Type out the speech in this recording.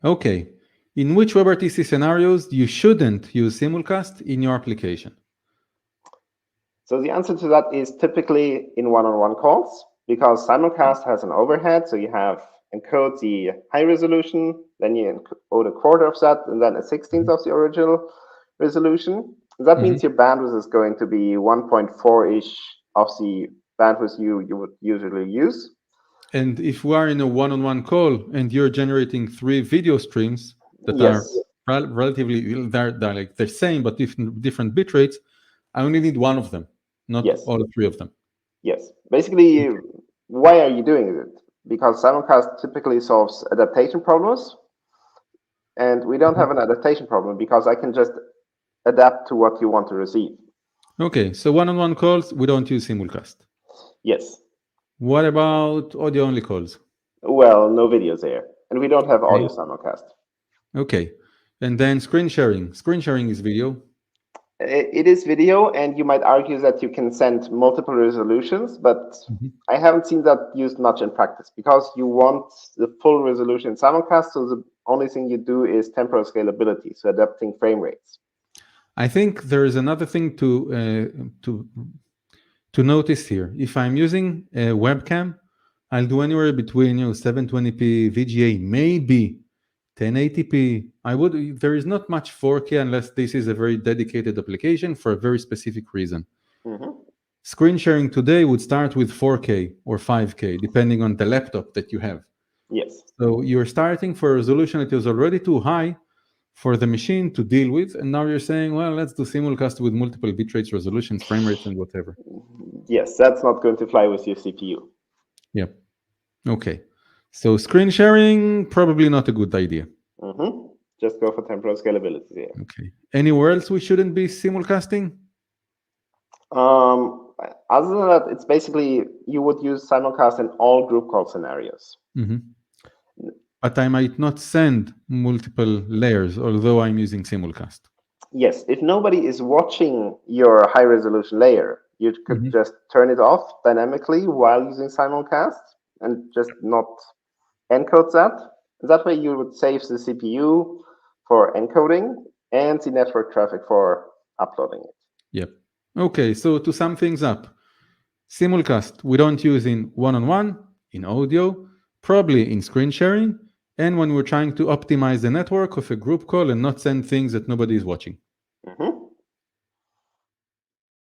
Okay. In which WebRTC scenarios you shouldn't use simulcast in your application? So the answer to that is typically in one-on-one calls, because simulcast has an overhead. So you have encode the high resolution, then you encode a quarter of that, and then a 16th of the original resolution. That means your bandwidth is going to be 1.4-ish of the bandwidth you would usually use. And if we are in a one-on-one call and you're generating 3 video streams that Yes. are relatively, they're like the same but different bit rates, I only need one of them, not Yes. all 3 of them. Yes. Basically, why are you doing it? Because simulcast typically solves adaptation problems, and we don't have an adaptation problem because I can just adapt to what you want to receive. Okay, so one-on-one calls, we don't use simulcast. Yes. What about audio-only calls? Well, no videos there, and we don't have audio simulcast. Okay, and then screen sharing. Screen sharing is video. It is video, and you might argue that you can send multiple resolutions, but I haven't seen that used much in practice because you want the full resolution in simulcast, so the only thing you do is temporal scalability, so adapting frame rates. I think there is another thing to notice here. If I'm using a webcam, I'll do anywhere between 720p VGA, maybe 1080p. There is not much 4K unless this is a very dedicated application for a very specific reason. Screen sharing today would start with 4K or 5K, depending on the laptop that you have. Yes. So you're starting for a resolution that is already too high for the machine to deal with, and now you're saying, well, let's do simulcast with multiple bitrates, resolutions, frame rates, and whatever. Yes, that's not going to fly with your CPU. Yep. Okay. So screen sharing, probably not a good idea. Just go for temporal scalability there. Okay. Anywhere else we shouldn't be simulcasting? Other than that, it's basically you would use simulcast in all group call scenarios. But I might not send multiple layers, although I'm using simulcast. Yes, if nobody is watching your high resolution layer, you could just turn it off dynamically while using simulcast and just not encode that. That way you would save the CPU for encoding and the network traffic for uploading it. Yep. Okay, so to sum things up, simulcast we don't use in one-on-one, in audio, probably in screen sharing, and when we're trying to optimize the network of a group call and not send things that nobody is watching.